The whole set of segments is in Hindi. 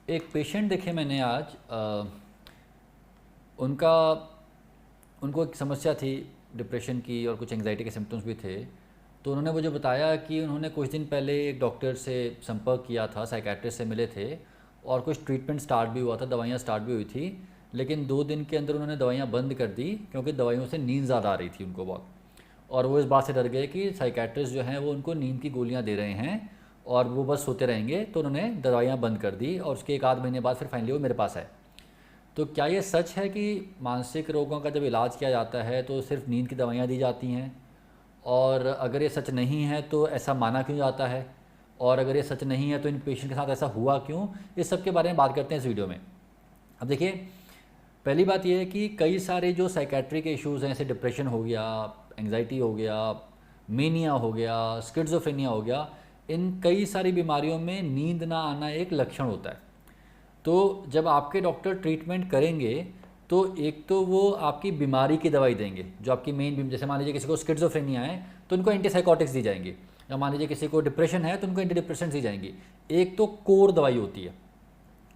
एक पेशेंट देखे मैंने आज उनका उनको एक समस्या थी डिप्रेशन की और कुछ एंजाइटी के सिम्टम्स भी थे। तो उन्होंने मुझे बताया कि उन्होंने कुछ दिन पहले एक डॉक्टर से संपर्क किया था, साइकेट्रिस्ट से मिले थे और कुछ ट्रीटमेंट स्टार्ट भी हुआ था, दवाइयाँ स्टार्ट भी हुई थी। लेकिन 2 दिन के अंदर उन्होंने दवाइयाँ बंद कर दी क्योंकि दवाइयों से नींद ज़्यादा आ रही थी उनको बहुत। और वो इस बात से डर गए कि साइकेट्रिस्ट जो हैं वो उनको नींद की गोलियाँ दे रहे हैं और वो बस सोते रहेंगे, तो उन्होंने दवाइयाँ बंद कर दी और उसके 1 आध महीने बाद फिर फाइनली वो मेरे पास आए। तो क्या ये सच है कि मानसिक रोगों का जब इलाज किया जाता है तो सिर्फ नींद की दवाइयाँ दी जाती हैं? और अगर ये सच नहीं है तो ऐसा माना क्यों जाता है? और अगर ये सच नहीं है तो इन पेशेंट के साथ ऐसा हुआ क्यों? इस सब के बारे में बात करते हैं इस वीडियो में। अब देखिए, पहली बात यह है कि कई सारे जो साइकेट्री के इश्यूज़ हैं, जैसे डिप्रेशन हो गया, एंजाइटी हो गया, मेनिया हो गया, स्किज़ोफ्रेनिया हो गया, इन कई सारी बीमारियों में नींद ना आना एक लक्षण होता है। तो जब आपके डॉक्टर ट्रीटमेंट करेंगे तो एक तो वो आपकी बीमारी की दवाई देंगे जो आपकी मेन, जैसे मान लीजिए किसी को स्किज़ोफ्रेनिया है तो उनको एंटीसाइकोटिक्स दी जाएंगी, या मान लीजिए किसी को डिप्रेशन है तो उनको एंटी डिप्रेशन दी जाएंगी। एक तो कोर दवाई होती है।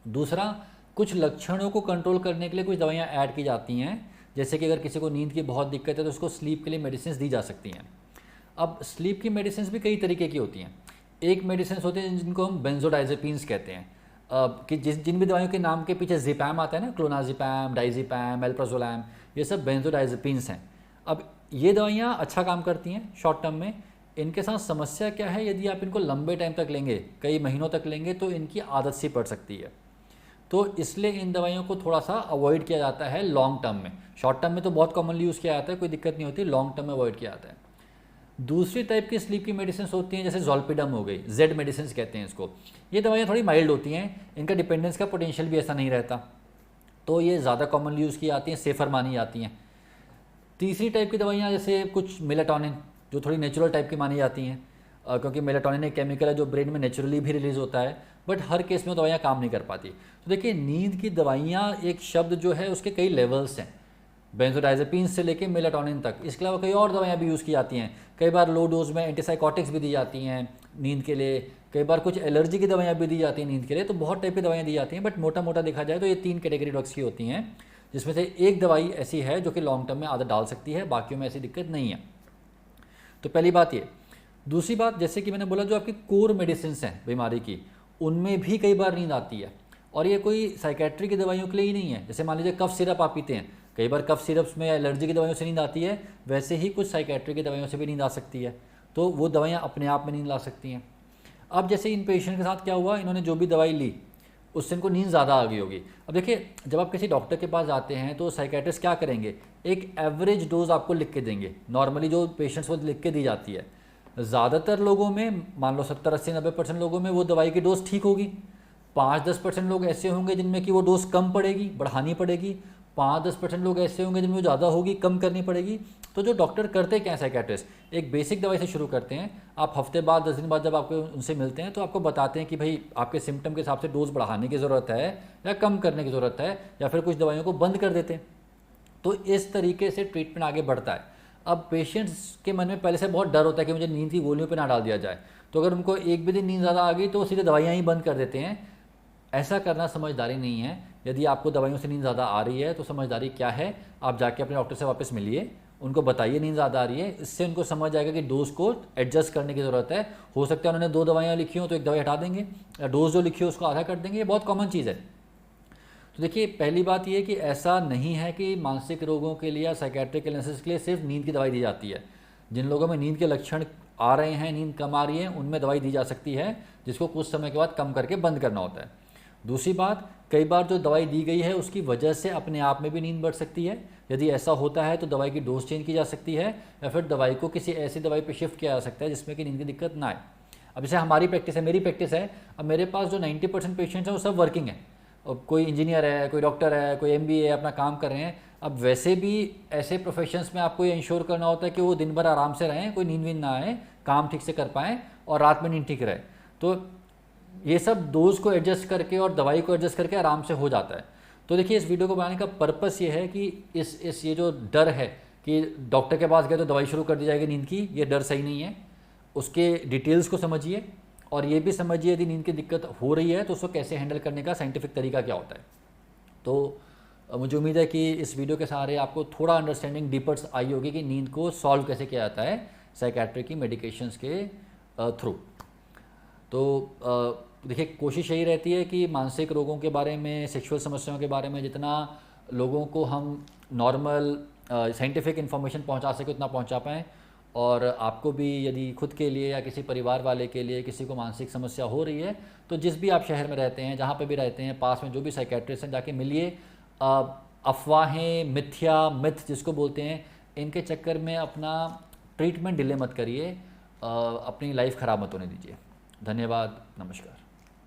दूसरा, कुछ लक्षणों को कंट्रोल करने के लिए कुछ दवाइयाँ ऐड की जाती हैं, जैसे कि अगर किसी को नींद की बहुत दिक्कत है तो उसको स्लीप के लिए मेडिसिन दी जा सकती हैं। अब स्लीप की मेडिसिन भी कई तरीके की होती हैं। एक मेडिसिन होती हैं जिनको हम बेंजोडाइजेपिन्स कहते हैं, कि जिन भी दवाइयों के नाम के पीछे ज़िपैम आता है ना, क्लोनाज़ेपैम, डाइज़ेपैम, एल्प्राज़ोलैम, ये सब बेंजोडाइजेपिन्स हैं। अब ये दवाइयाँ अच्छा काम करती हैं शॉर्ट टर्म में। इनके साथ समस्या क्या है, यदि आप इनको लंबे टाइम तक लेंगे, कई महीनों तक लेंगे, तो इनकी आदत सी पड़ सकती है। तो इसलिए इन दवाइयों को थोड़ा सा अवॉइड किया जाता है लॉन्ग टर्म में। शॉर्ट टर्म में तो बहुत कॉमनली यूज़ किया जाता है, कोई दिक्कत नहीं होती, लॉन्ग टर्म में अवॉइड किया जाता है। दूसरी टाइप की स्लीप की मेडिसिन होती हैं, जैसे ज़ोलपीडम हो गई, जेड मेडिसिन कहते हैं इसको। ये दवाइयाँ थोड़ी माइल्ड होती हैं, इनका डिपेंडेंस का पोटेंशियल भी ऐसा नहीं रहता, तो ये ज़्यादा कॉमनली यूज़ की जाती हैं, सेफ़र मानी जाती हैं। तीसरी टाइप की दवाइयाँ जैसे कुछ मेलाटोनिन, जो थोड़ी नेचुरल टाइप की मानी जाती हैं, क्योंकि मेलाटोनिन एक केमिकल है जो ब्रेन में नेचुरली भी रिलीज़ होता है, बट हर केस में दवाइयाँ काम नहीं कर पाती। तो देखिए, नींद की दवाइयाँ एक शब्द जो है उसके कई लेवल्स हैं, बेंजोडाइजेपिन से लेके मेलाटोनिन तक। इसके अलावा कई और दवाइयाँ भी यूज़ की जाती हैं। कई बार लो डोज में एंटीसाइकोटिक्स भी दी जाती हैं नींद के लिए, कई बार कुछ एलर्जी की दवाइयाँ भी दी जाती हैं नींद के लिए। तो बहुत टाइप की दवाइयाँ दी जाती हैं, बट मोटा मोटा देखा जाए तो ये 3 कैटेगरी ड्रग्स की होती हैं, जिसमें से एक दवाई ऐसी है जो कि लॉन्ग टर्म में आदत डाल सकती है, बाकियों में ऐसी दिक्कत नहीं है। तो पहली बात ये। दूसरी बात, जैसे कि मैंने बोला, जो आपकी कोर मेडिसिन हैं बीमारी की, उनमें भी कई बार नींद आती है। और ये कोई साइकेट्री की दवाइयों के लिए ही नहीं है। जैसे मान लीजिए कफ सिरप आप पीते हैं, कई बार कफ सिरप्स में या एलर्जी की दवाइयों से नींद आती है, वैसे ही कुछ साइकेट्री की दवाइयों से भी नींद आ सकती है। तो वो दवाइयाँ अपने आप में नींद ला सकती हैं। अब जैसे इन पेशेंट के साथ क्या हुआ, इन्होंने जो भी दवाई ली उससे इनको नींद ज़्यादा आ गई होगी। अब देखिए, जब आप किसी डॉक्टर के पास जाते हैं तो साइकेट्रिस्ट क्या करेंगे, एक एवरेज डोज आपको लिख के देंगे, नॉर्मली जो पेशेंट्स को लिख के दी जाती है। ज़्यादातर लोगों में, मान लो 70-80-90% लोगों में वो दवाई की डोज ठीक होगी। 5-10% लोग ऐसे होंगे जिनमें कि वो डोज कम पड़ेगी, बढ़ानी पड़ेगी। 5-10% लोग ऐसे होंगे जिनमें वो ज़्यादा होगी, कम करनी पड़ेगी। तो जो डॉक्टर करते क्या है साइकेट्रिस्ट, एक बेसिक दवाई से शुरू करते हैं। आप हफ्ते बाद, 10 दिन बाद जब आपको उनसे मिलते हैं तो आपको बताते हैं कि भाई आपके सिम्टम के हिसाब से डोज बढ़ाने की ज़रूरत है या कम करने की ज़रूरत है, या फिर कुछ दवाइयों को बंद कर देते हैं। तो इस तरीके से ट्रीटमेंट आगे बढ़ता है। अब पेशेंट्स के मन में पहले से बहुत डर होता है कि मुझे नींद की गोलियों पे ना डाल दिया जाए, तो अगर उनको एक भी दिन नींद ज़्यादा आ गई तो वो सीधे दवाइयाँ ही बंद कर देते हैं। ऐसा करना समझदारी नहीं है। यदि आपको दवाइयों से नींद ज़्यादा आ रही है तो समझदारी क्या है, आप जाके अपने डॉक्टर से वापस मिलिए, उनको बताइए नींद ज़्यादा आ रही है। इससे उनको समझ आएगा कि डोज को एडजस्ट करने की ज़रूरत है। हो सकता है उन्होंने 2 दवाइयाँ लिखी हो तो एक दवाई हटा देंगे, या डोज जो लिखी हो उसको आधा कर देंगे। ये बहुत कॉमन चीज़ है। तो देखिए, पहली बात ये कि ऐसा नहीं है कि मानसिक रोगों के लिए या साइकेट्रिक इलनेसेस के लिए सिर्फ नींद की दवाई दी जाती है। जिन लोगों में नींद के लक्षण आ रहे हैं, नींद कम आ रही है, उनमें दवाई दी जा सकती है, जिसको कुछ समय के बाद कम करके बंद करना होता है। दूसरी बात, कई बार जो दवाई दी गई है उसकी वजह से अपने आप में भी नींद बढ़ सकती है। यदि ऐसा होता है तो दवाई की डोज चेंज की जा सकती है, या फिर दवाई को किसी ऐसी दवाई पर शिफ्ट किया जा सकता है जिसमें कि नींद की दिक्कत ना आए। अब जैसे हमारी प्रैक्टिस है, मेरी प्रैक्टिस है, अब मेरे पास जो 90% पेशेंट्स हैं वो सब वर्किंग है। अब कोई इंजीनियर है, कोई डॉक्टर है, कोई MBA अपना काम कर रहे हैं। अब वैसे भी ऐसे प्रोफेशंस में आपको ये इंश्योर करना होता है कि वो दिन भर आराम से रहें, कोई नींद वींद ना आए, काम ठीक से कर पाएँ और रात में नींद ठीक रहे। तो ये सब डोज को एडजस्ट करके और दवाई को एडजस्ट करके आराम से हो जाता है। तो देखिए, इस वीडियो को बनाने का पर्पस ये है कि इस ये जो डर है कि डॉक्टर के पास गए तो दवाई शुरू कर दी जाएगी नींद की, ये डर सही नहीं है। उसके डिटेल्स को समझिए और ये भी समझिए यदि नींद की दिक्कत हो रही है तो उसको कैसे हैंडल करने का साइंटिफिक तरीका क्या होता है। तो मुझे उम्मीद है कि इस वीडियो के सहारे आपको थोड़ा अंडरस्टैंडिंग डीपर आई होगी कि नींद को सॉल्व कैसे किया जाता है साइकेट्री की मेडिकेशंस के थ्रू। तो देखिए कोशिश यही रहती है कि मानसिक रोगों के बारे में, सेक्सुअल समस्याओं के बारे में जितना लोगों को हम नॉर्मल साइंटिफिक इन्फॉर्मेशन पहुंचा सके उतना पहुंचा पाएँ, और आपको भी यदि खुद के लिए या किसी परिवार वाले के लिए किसी को मानसिक समस्या हो रही है तो जिस भी आप शहर में रहते हैं, जहाँ पे भी रहते हैं, पास में जो भी साइकेट्रिस्ट हैं जाके मिलिए। अफवाहें, मिथ जिसको बोलते हैं, इनके चक्कर में अपना ट्रीटमेंट डिले मत करिए, अपनी लाइफ ख़राब मत होने दीजिए। धन्यवाद, नमस्कार।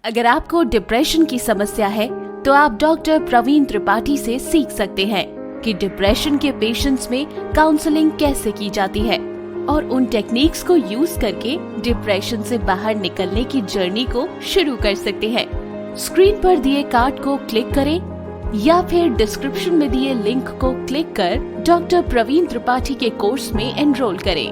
अगर आपको डिप्रेशन की समस्या है तो आप डॉक्टर प्रवीण त्रिपाठी से सीख सकते हैं कि डिप्रेशन के पेशेंट्स में काउंसलिंग कैसे की जाती है और उन टेक्निक्स को यूज करके डिप्रेशन से बाहर निकलने की जर्नी को शुरू कर सकते हैं। स्क्रीन पर दिए कार्ड को क्लिक करें या फिर डिस्क्रिप्शन में दिए लिंक को क्लिक कर डॉक्टर प्रवीण त्रिपाठी के कोर्स में एनरोल करें।